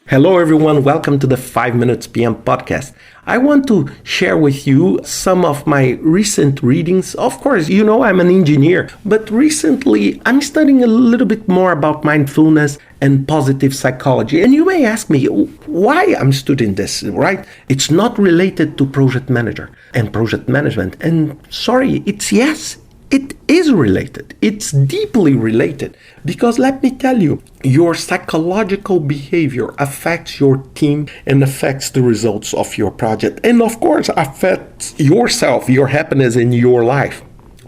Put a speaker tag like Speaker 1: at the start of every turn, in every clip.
Speaker 1: Hello, everyone. Welcome to the 5 Minutes PM podcast. I want to share with you some of my recent readings. Of course, you know I'm an engineer, but recently I'm studying a little bit more about mindfulness and positive psychology. And you may ask me why I'm studying this, right? It's not related to project manager and project management. And sorry, yes. It is related. It's deeply related because let me tell you, your psychological behavior affects your team and affects the results of your project. And of course, affects yourself, your happiness in your life.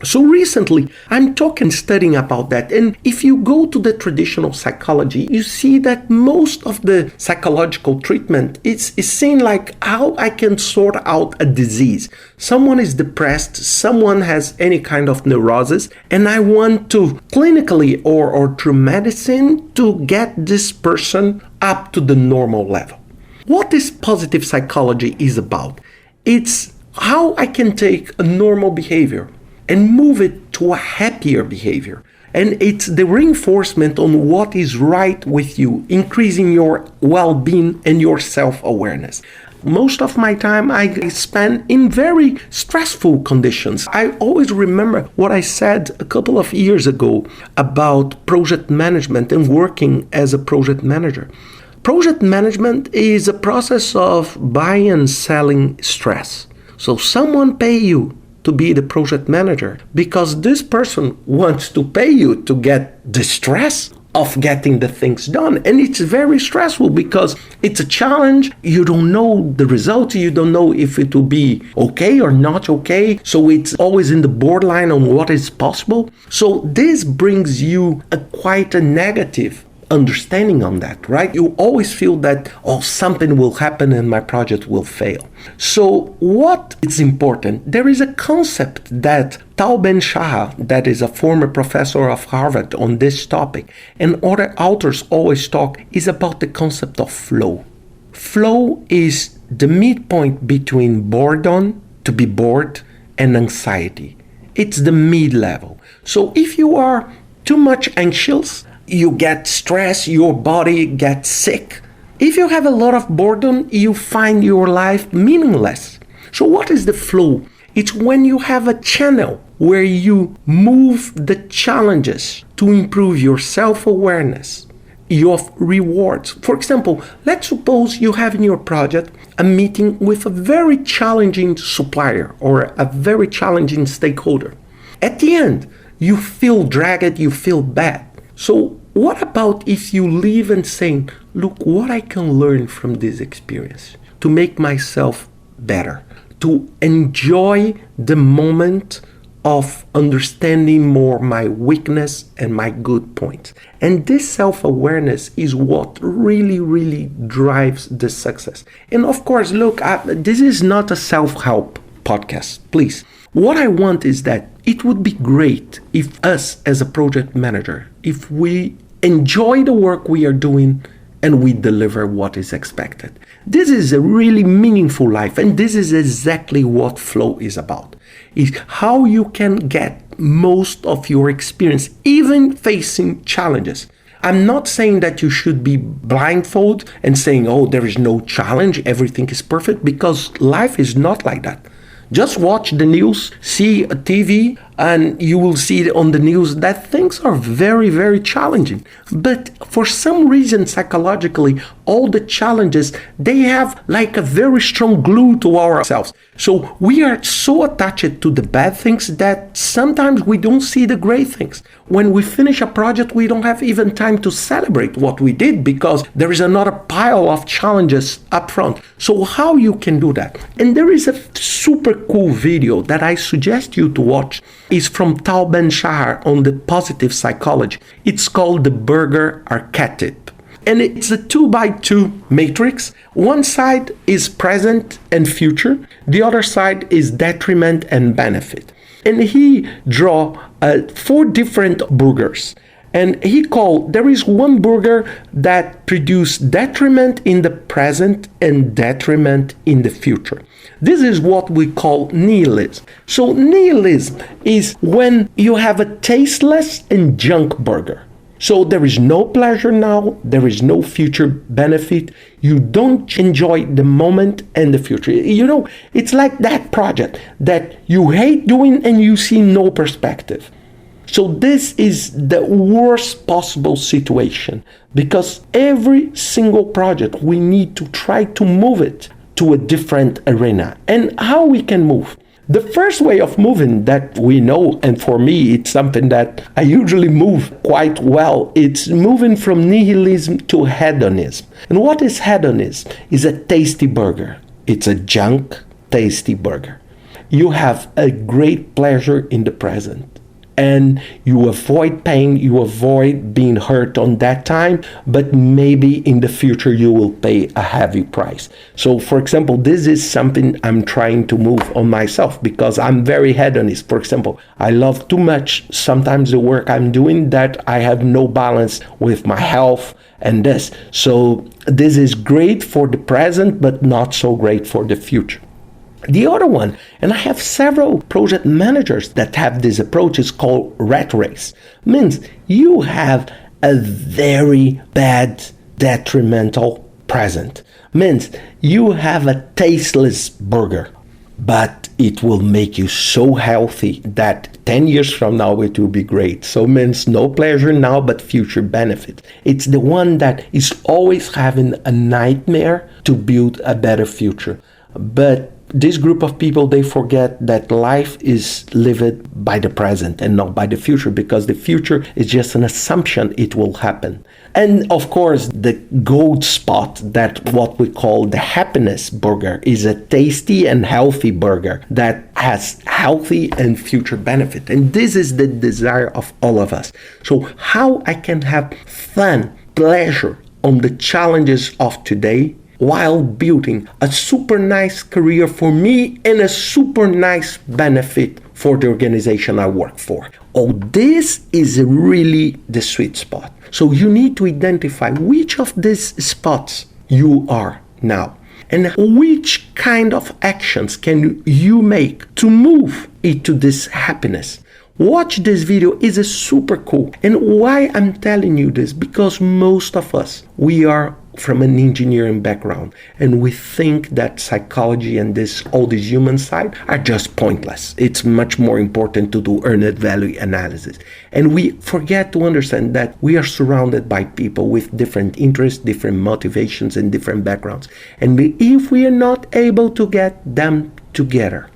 Speaker 1: So recently, I'm studying about that. And if you go to the traditional psychology, you see that most of the psychological treatment is seen like how I can sort out a disease. Someone is depressed, someone has any kind of neurosis, and I want to clinically or through medicine to get this person up to the normal level. What this positive psychology is about? It's how I can take a normal behavior and move it to a happier behavior. And it's the reinforcement on what is right with you, increasing your well-being and your self-awareness. Most of my time I spend in very stressful conditions. I always remember what I said a couple of years ago about project management and working as a project manager. Project management is a process of buying and selling stress. So someone pay you to be the project manager because this person wants to pay you to get the stress of getting the things done. And it's very stressful because it's a challenge. You don't know the result. You don't know if it will be okay or not okay. So it's always in the borderline on what is possible. So this brings you quite a negative understanding on that, right? You always feel that, something will happen and my project will fail. So what is important? There is a concept that Tal Ben-Shahar, that is a former professor of Harvard on this topic, and other authors always talk, is about the concept of flow. Flow is the midpoint between boredom, to be bored, and anxiety. It's the mid-level. So if you are too much anxious, you get stressed, your body gets sick. If you have a lot of boredom, you find your life meaningless. So what is the flow? It's when you have a channel where you move the challenges to improve your self-awareness, your rewards. For example, let's suppose you have in your project a meeting with a very challenging supplier or a very challenging stakeholder. At the end, you feel dragged, you feel bad. So what about if you leave and saying, look, what I can learn from this experience to make myself better, to enjoy the moment of understanding more my weakness and my good points. And this self-awareness is what really, really drives the success. And of course, look, this is not a self-help podcast, please. What I want is that it would be great if us as a project manager, if we enjoy the work we are doing and we deliver what is expected. This is a really meaningful life, and this is exactly what flow is about. Is how you can get most of your experience, even facing challenges. I'm not saying that you should be blindfolded and saying, there is no challenge, everything is perfect, because life is not like that. Just watch the news, see a TV, and you will see on the news that things are very, very challenging. But for some reason, psychologically, all the challenges, they have like a very strong glue to ourselves. So we are so attached to the bad things that sometimes we don't see the great things. When we finish a project, we don't have even time to celebrate what we did because there is another pile of challenges up front. So how you can do that? And there is a super cool video that I suggest you to watch. Is from Tal Ben-Shahar on the positive psychology. It's called the burger archetype. And it's a 2x2 matrix. One side is present and future. The other side is detriment and benefit. And he draw 4 different burgers. And there is one burger that produce detriment in the present and detriment in the future. This is what we call nihilism. So nihilism is when you have a tasteless and junk burger. So there is no pleasure now, there is no future benefit. You don't enjoy the moment and the future. It's like that project that you hate doing and you see no perspective. So this is the worst possible situation, because every single project we need to try to move it to a different arena. And how we can move? The first way of moving that we know, and for me it's something that I usually move quite well, it's moving from nihilism to hedonism. And what is hedonism? It's a tasty burger. It's a junk, tasty burger. You have a great pleasure in the present. And you avoid pain, you avoid being hurt on that time, but maybe in the future you will pay a heavy price. So for example, this is something I'm trying to move on myself, because I'm very hedonist. For example, I love too much sometimes the work I'm doing that I have no balance with my health and this. So this is great for the present, but not so great for the future. The other one, and I have several project managers that have this approach, is called rat race. Means you have a very bad, detrimental present. Means you have a tasteless burger, but it will make you so healthy that 10 years from now it will be great. So means no pleasure now, but future benefit. It's the one that is always having a nightmare to build a better future. But this group of people, they forget that life is lived by the present and not by the future, because the future is just an assumption it will happen. And of course, the gold spot, that what we call the happiness burger, is a tasty and healthy burger that has healthy and future benefit. And this is the desire of all of us. So how I can have fun, pleasure on the challenges of today, while building a super nice career for me and a super nice benefit for the organization I work for. Oh, this is really the sweet spot. So you need to identify which of these spots you are now, and which kind of actions can you make to move into this happiness. Watch this video, is super cool. And why I'm telling you this? Because most of us, we are from an engineering background, and we think that psychology and all this human side are just pointless. It's much more important to do earned value analysis. And we forget to understand that we are surrounded by people with different interests, different motivations, and different backgrounds. And if we are not able to get them together,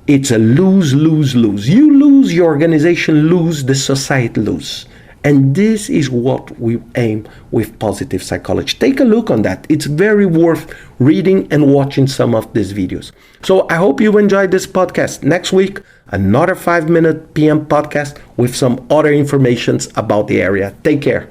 Speaker 1: it's a lose, lose, lose. You lose, your organization lose, the society lose. And this is what we aim with positive psychology. Take a look on that. It's very worth reading and watching some of these videos. So I hope you enjoyed this podcast. Next week, another 5-minute PM podcast with some other informations about the area. Take care.